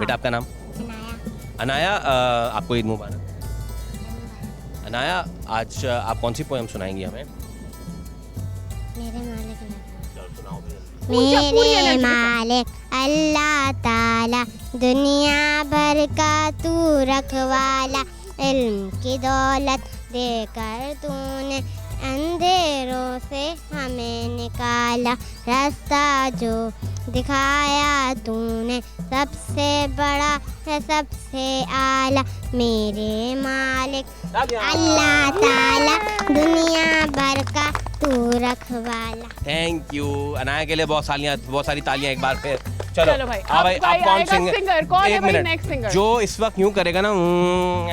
बेटा आपका नाम? अनाया। आपको ईद मुबारक। अनाया, आज आप कौन सी पोएम सुनाएंगी हमें? मेरे मालिक अल्लाह ताला, दुनिया भर का तू रखवाला, इल्म की दौलत देकर तूने अंधेरों से हमें निकाला, रास्ता जो दिखाया तूने सबसे बड़ा है सबसे आला, मेरे मालिक अल्लाह ताला, दुनिया भर का तू रखवाला। थैंक यू अनाया के लिए बहुत सारी तालियां एक बार फिर। चलो भाई, हाँ भाई, आप कौन सिंगर? कौन है भाई नेक्स्ट सिंगर? जो इस वक्त यूं करेगा ना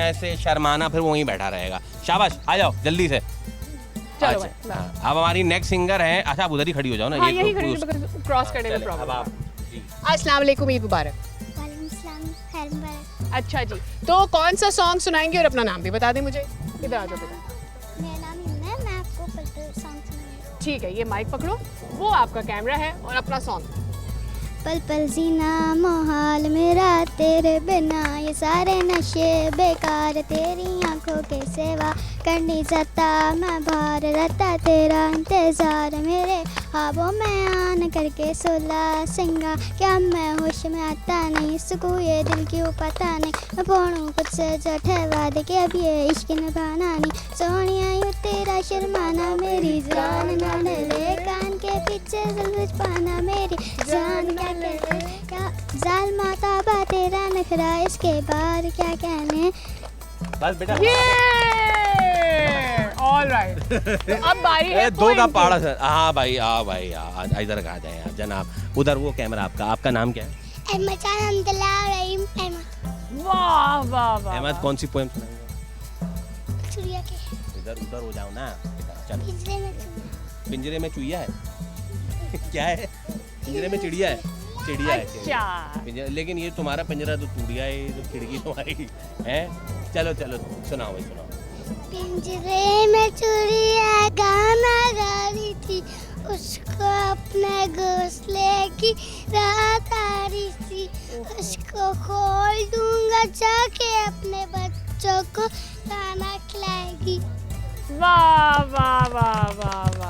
ऐसे शर्माना, फिर वहीं बैठा रहेगा। शाबाश, आ जाओ जल्दी से। चलो भाई, अब हमारी नेक्स्ट सिंगर है। अच्छा, आप उधर ही खड़ी हो जाओ ना। हाँ, यही खड़ी हो, क्रॉस करने में प्रॉब्लम। अस्सलाम वालेकुम, ईद मुबारक। वालेकुम सलाम, खैर मुबारक। अच्छा जी, तो कौन सा सॉन्ग सुनाएंगे और अपना नाम भी बता दें मुझे। इधर आ जाओ बेटा। मेरा नाम हिना है, मैं आपको पलपल सॉन्ग सुनाऊंगी। ठीक है, ये माइक पकड़ो, वो आपका कैमरा है और अपना सॉन्ग। पल पल जीना मोहाल मेरा तेरे बिना, ये सारे नशे बेकार, तेरी आंखों के सेवा करनी जाता मैं बाहर, रहता तेरा इंतजार, मेरे ख्वाबों में आन करके सोला सिंगा, क्या मैं होश में आता नहीं, सुकून ये दिल क्यों पता नहीं, मैं पढ़ूँ कुछ से जो ठहरा दे कि अब ये इश्क निभाना नहीं, सोनिया यूँ तेरा शर्माना, मेरी जान ना डले कान के पीछे जुल्फ पाना, मेरी जान क्या जाल माता बा तेरा नखरा, इसके बाद क्या कहने। बस बेटा, ऑलराइट। तो अब बारी है दो का पाड़ा सर। हाँ भाई, इधर आ जाए आप जनाब, उधर वो कैमरा आपका। आपका नाम क्या है? अहमद जान अहमदुल्लाह रहीम अहमद। वाह वाह वाह। अहमद, कौन सी पोएम सुनाएंगे? चुड़िया के इधर उधर हो जाओ ना। चलो। पिंजरे में पिंजरे में चुईया है। क्या है? पिंजरे में चिड़िया है। चिड़िया है। अच्छा। लेकिन ये तुम्हारा पिंजरा तो टूट गया है, तो खिड़की तुम्हारी है। चलो सुनाओ भाई, सुनाओ। पिंजरे में चुड़िया गाना गा रही थी, उसको अपने घोंसले की रात आ रही थी, उसको खोल दूंगा जाके अपने बच्चों को खाना खिलाएगी। वाह वाह वाह वाह वाह।